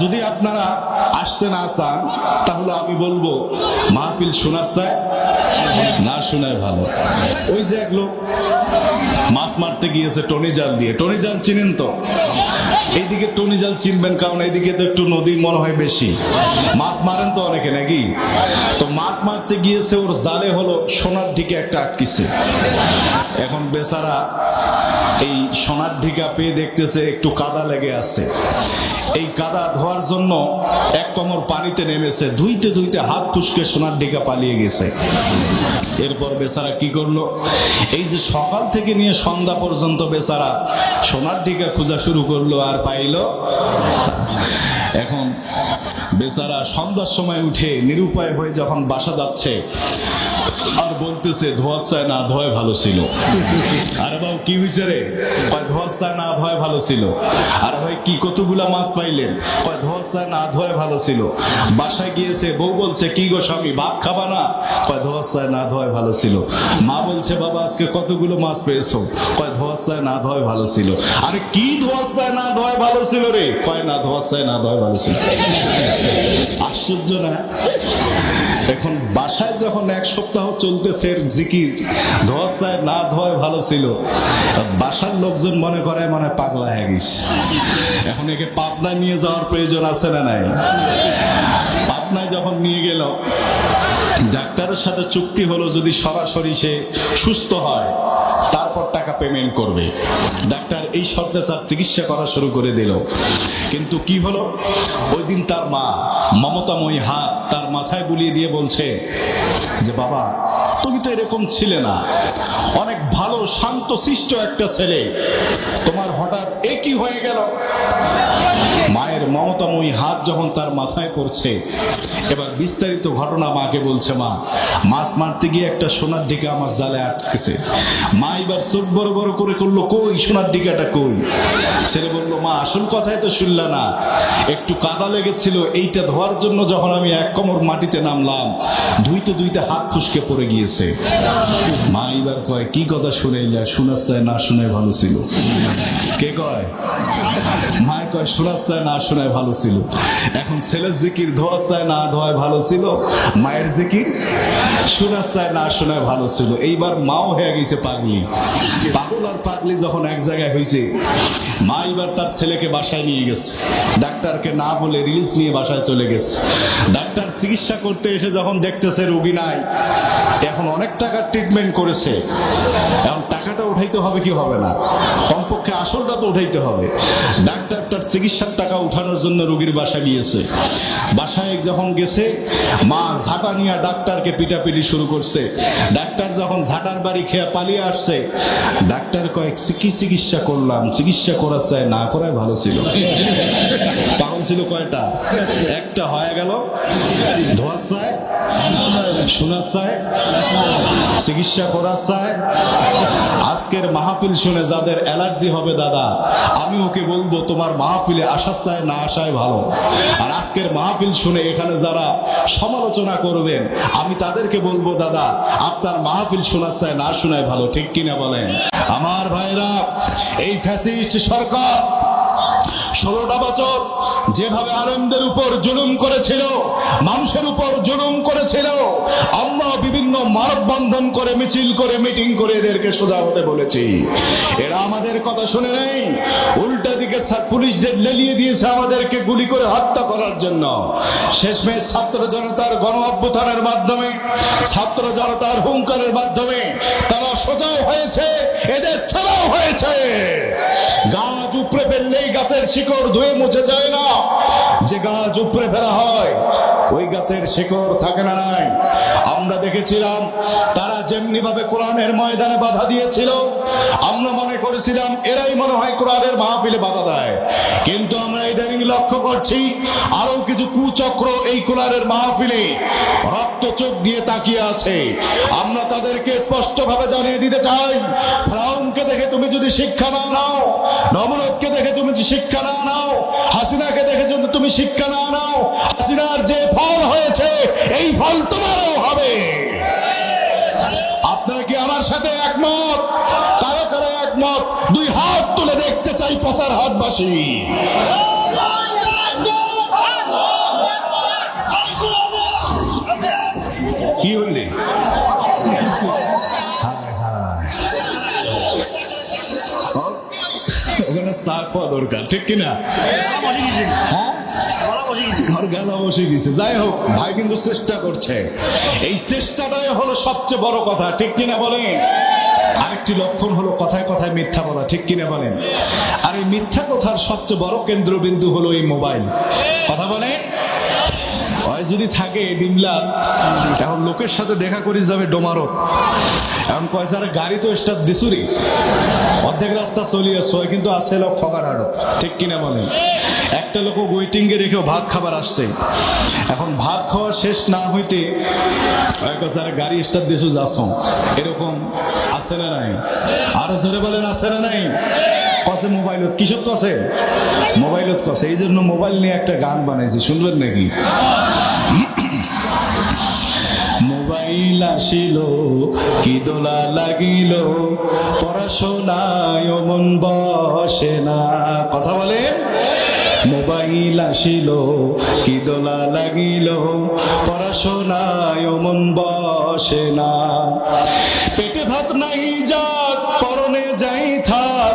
যদি আপনারা আসতে না চান তাহলে আমি বলবো মাহফিল শোনা চায় না শোনায় ভালো। ওই যে এক লোক মাছ মারতে গিয়েছে টনি জাল দিয়ে। টনি জাল চিনেন তো? এইদিকে টনি জাল চিনবেন, কারণ এইদিকে তো একটু নদী মনে হয় বেশি। মাছ মারেন তো অনেকে নাকি? তো মাছ মারতে গিয়েছে, ওর জালে হলো সোনার ঢিকে একটা আটকিছে। এখন বেচারা এই সোনার ঢিকা পেয়ে দেখতেছে একটু কাদা লেগে আছে। এই কাদা ধোয়ার জন্য এক কোমর পানিতে নেমেছে, ধুইতে ধুইতে হাত ফুসকে সোনার ঢিকা পালিয়ে গেছে। এরপর বেচারা কি করলো, এই যে সকাল থেকে নিয়ে সন্ধ্যা পর্যন্ত বেচারা সোনার ঢিকা খোঁজা শুরু করলো, আর পাইল। এখন বেচারা সন্ধ্যার সময় উঠে নিরুপায় হয়ে যখন বাসা যাচ্ছে, আর বলতেছে ধোয়া চায় না ধোয়া ভালো ছিল। আরে বাবু কি হয়েছে রে? ধোয়া চায় না ধোয়া ভালো ছিল। আর ভাই কি কতগুলা মাছ পাইলেন? ধোয়া চায় না ধোয়া ভালো ছিল। বাসায় গিয়েছে, বউ বলছে কি গো স্বামী ভাত খাবা না? ধোয়া চায় না ধোয়া ভালো ছিল। মা বলছে বাবা আজকে কতগুলো মাছ পেয়েছো? ধোয়া চায় না ধোয়া ভালো ছিল। আরে কি ধোয়া চায় না ধোয়া ভালো ছিল রে? না ধোয়া চায় না ধোয়া ভালো ছিল। আশ্চর্য না? এখন বাসায় যখন এক সপ্তাহ চলতেছে জিকির, ধোয়া চায় না ধোয়া ভালো ছিল, বাসার লোকজন মনে করে মানে পাগলা হয়ে গেছে। এখন একে পাবনায় নিয়ে যাওয়ার প্রয়োজন আছে না নাই? পাবনায় যখন নিয়ে গেল, ডাক্তারের সাথে চুক্তি হলো যদি সরাসরি সে সুস্থ হয় তারপর টাকা পেমেন্ট করবে। ডাক্তার এই শর্তে তার চিকিৎসা করা শুরু করে দিল। কিন্তু কি হলো, ওই দিন তার মা মমতাময়ী হাত তার মাথায় বুলিয়ে দিয়ে বলছে যে বাবা তুমি তো এরকম ছিলে না, অনেক ভালো শান্ত শিষ্ট একটা ছেলে, তোমার হঠাৎ এ কি হয়ে গেল? মায়ের মমতাময়ী হাত যখন তার মাথায় পড়ছে, এবার বিস্তারিত ঘটনা মাকে বলছে। মা মাছ মারতে গিয়ে একটা সোনার ঢিকা আমার জালে আটকেছে। মা এবার চোখ বড় বড় করে করলো, কই সোনার ঢিকাটা কই? ছেলে বললো মা আসল কথাই তো শুনলা না, একটু কাদা লেগেছিল, এইটা ধোয়ার জন্য যখন আমি এক কোমর মাটিতে নামলাম, ধুইতে ধুইতে হাত ফুসকে পড়ে গিয়েছে। মা এবার কয় কি কথা শুনাইলা? শোনা চায় না শোনায় ভালো ছিল। কে কয়? মায় কয় শোনা চায় না শোনায় ভালো ছিল। এখন ছেলের জিকির ধোয়া চায় না ধোয়ায় ভালো ছিল, মায়ের জিকির শোনা চায় না শোনায় ভালো ছিল। এইবার মাও হয়ে গেছে পাগলি। পাগল আর পাগলি যখন এক জায়গায় হয়েছে, মা এবার তার ছেলেকে বাসায় নিয়ে গেছে। ডাক্তারকে না বলে রিলিজ নিয়ে বাসায় চলে গেছে। ডাক্তার চিকিৎসা করতে এসে যখন দেখতেছে রোগী নাই, এখন অনেক টাকার ট্রিটমেন্ট করেছে, এখন টাকাটা উঠাইতে হবে কি হবে না? কমপক্ষে আসলটা তো উঠাইতে হবে। ডাক্তার তার চিকিৎসার টাকা উঠানোর জন্য রোগীর বাসায় গিয়েছে। বাসায় যখন গেছে, মা ঝাঁটা নিয়ে ডাক্তারকে পিটাপিটি শুরু করছে। ডাক্তার যখন ঝাঁটার বাড়ি খেয়ে পালিয়ে আসছে, ডাক্তার কয়েক কি চিকিৎসা করলাম, চিকিৎসা করা চায় না করাই ভালো ছিল। পাগল ছিল কয়টা? একটা হয়ে গেল ধোয়া চায় শোনা চায় চিকিৎসা করা চায়। আজকের মাহফিল শুনে যাদের অ্যালার্জি হবে দাদা, আমি ওকে বলবো তোমার মাহফিলে আসা চায় না আসায় ভালো। আর আজকের মাহফিল শুনে এখানে যারা সমালোচনা করবেন, আমি তাদেরকে বলবো দাদা আপনার মাহফিল শোনা চায় না শোনায় ভালো। ঠিক কিনা বলেন? আমার ভাইরা, এই ফ্যাসিস্ট সরকার 16টা বছর যেভাবে আলেমদের উপর জুলুম করেছিল, মানুষের উপর জুলুম করেছিল, আমরা বিভিন্ন মানববন্ধন করে মিছিল করে মিটিং করে এদেরকে সোজা হতে বলেছি। এরা আমাদের কথা শুনে নেই, উল্টা দিকে পুলিশদের লেলিয়ে দিয়েছে আমাদেরকে গুলি করে হত্যা করার জন্য। শেষমেশ ছাত্র জনতার গণ অভ্যুত্থানের মাধ্যমে, ছাত্র জনতার হুঙ্কারের মাধ্যমে তারা সোজাও হয়েছে, এদের ছাড়াও হয়েছে। গাছ উপড়ে ফেললেই গাছের শিকড় ধুয়ে মুছে যায় না, যে গাছ উপড়ে ফেলা হয় ওই গাছের শিকড় থাকে না নাই। আমরা দেখেছিলাম তারা যেমনি ভাবে কোরআনের ময়দানে বাধা দিয়েছিল, আমরা মনে করেছিলাম এরাই মনে হয় কোরআনের মাহফিলে বাধা দেয়। কিন্তু আমরা ইদানিং লক্ষ্য করছি আরো কিছু কুচক্র এই কোরআনের মাহফিলে রক্ত চোখ দিয়ে তাকিয়ে আছে। আমরা তাদেরকে স্পষ্ট ভাবে জানিয়ে দিতে চাই, ফেরাউনকে দেখে তুমি যদি শিক্ষা না নাও, নমরুদকে দেখে তুমি যদি শিক্ষা না নাও, হাসিনাকে দেখে যদি তুমি শিক্ষা না নাও, হাসিনার যে ফল হয়েছে এই ফল তোমারও হবে। আপনারা কি আমার সাথে একমত? কারা কারা একমত? দুই হাত তুলে দেখতে চাই প্রচার হাটবাসী। চা খাওয়া দরকার, ঠিক কিনা? আর গেলা বসে গেছে। যাই হোক, ভাই কিন্তু চেষ্টা করছে, এই চেষ্টাটাই হলো সবচেয়ে বড় কথা, ঠিক কিনা বলেন? আরেকটি লক্ষণ হলো কথায় কথায় মিথ্যা বলা, ঠিক কিনা বলেন? আর এই মিথ্যা কথার সবচেয়ে বড় কেন্দ্রবিন্দু হলো এই মোবাইল। কথা বলেন, যদি থাকে ডিমলা, এখন লোকের সাথে দেখা করি যাবে ডোমারো, এখন কয় যারা গাড়ি তো স্টার্ট দিছুরি, অর্ধেক রাস্তা চলিয়ে ছয়, কিন্তু আছে লোক ফকার আড়ত, ঠিক কিনা বলেন? একটা লোক ওয়েটিং এ রেখেও ভাত খাবার আসছে, এখন ভাত খাওয়া শেষ না হইতে যারা গাড়ি স্টার্ট দিছু যাচ্ছ, এরকম আছে না নাই? আরো জোরে বলেন, আছে না নাই? কসে মোবাইলত, কিসব কসে? মোবাইলত কসে। এই জন্য মোবাইল নিয়ে একটা গান বানাইছি, শুনবেন নাকি? মোবাইল আসিল কি দোলা লাগিল, পড়াশোনায় মন বসে না। কথা বলেন, মোবাইল আসিল কি দোলা লাগিল, পড়াশোনায় মন বসে না। পেটে ভাত নাই যাক পরনে যাই থাক,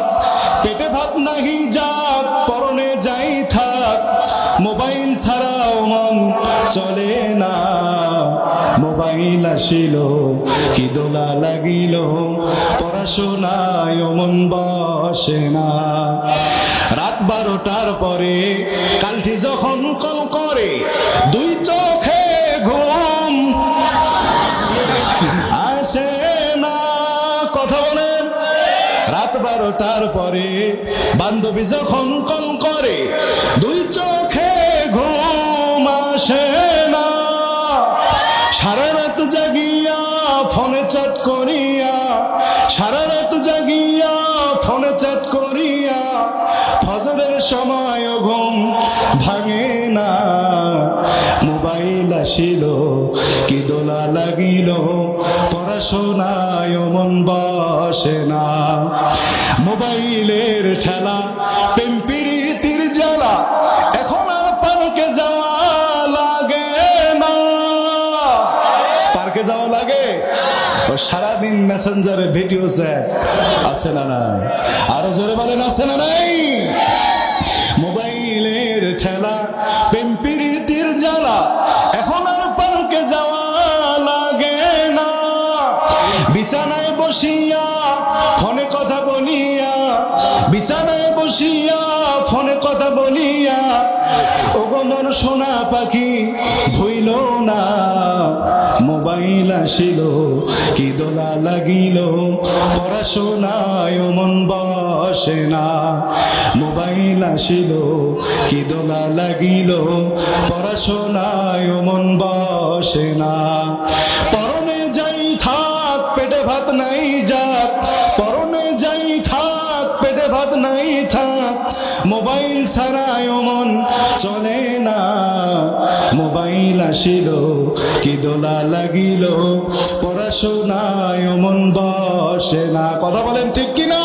পেটে ভাত নাহি যাক পরনে যাই থাক, মোবাইল ছাড়াও মন চলে না। মোবাইল আসিল কি দোলা লাগিল, পড়াশোনায় মন বসে না। রাত 12টার পরে কালটি যখন কল করে, দুই চোখে ঘুম আসে না। কথা বলেন, রাত 12টার পরে বান্ধবী যখন কল করে, দুই চোখে ঘুম আসে না। সারা রাত জাগিয়া ফোনে চ্যাট করিয়া, সারা রাত জাগিয়া ফোনে চ্যাট করিয়া, ফজরের সময় ঘুম ভাঙে না। মোবাইল আসিল কি দোলা লাগিল, পড়াশোনায় মন বসে না। মোবাইলের ঠেলা প্রেম প্রীতির জ্বালা, এখন আর পার্কে যাওয়া লাগে না। পার্কে যাওয়া লাগে, ও সারাদিন মেসেঞ্জারে ভিডিও চ্যাট, আছে না নাই? আরো জোরে বলেন, আছে না নাই? মোবাইলের ঠেলা প্রেম প্রীতির জ্বালা, এখন আর পার্কে যাওয়া লাগে না। বিছানায় বসিয়া ফোনে কথা বলিয়া, বিছানায় বসিয়া ফোনে কথা বলিয়া, ওগো মোর সোনা পাখি ভুইল না। মোবাইল আসিল কি দোলা লাগিল, পড়াশোনায় মন বসে না। মোবাইল আসিল কি দোলা লাগিল, পড়াশোনায় মন বসে না। পরনে যাই থাক পেটে ভাত নাই যাক, পরনে যাই থাক পেটে ভাত নাই থাক, মোবাইল ছাড়ায় মন চলে না। মোবাইল আসিল কি দোলা লাগিল, পড়াশোনায় মন বসে না। কথা বলেন, ঠিক কিনা?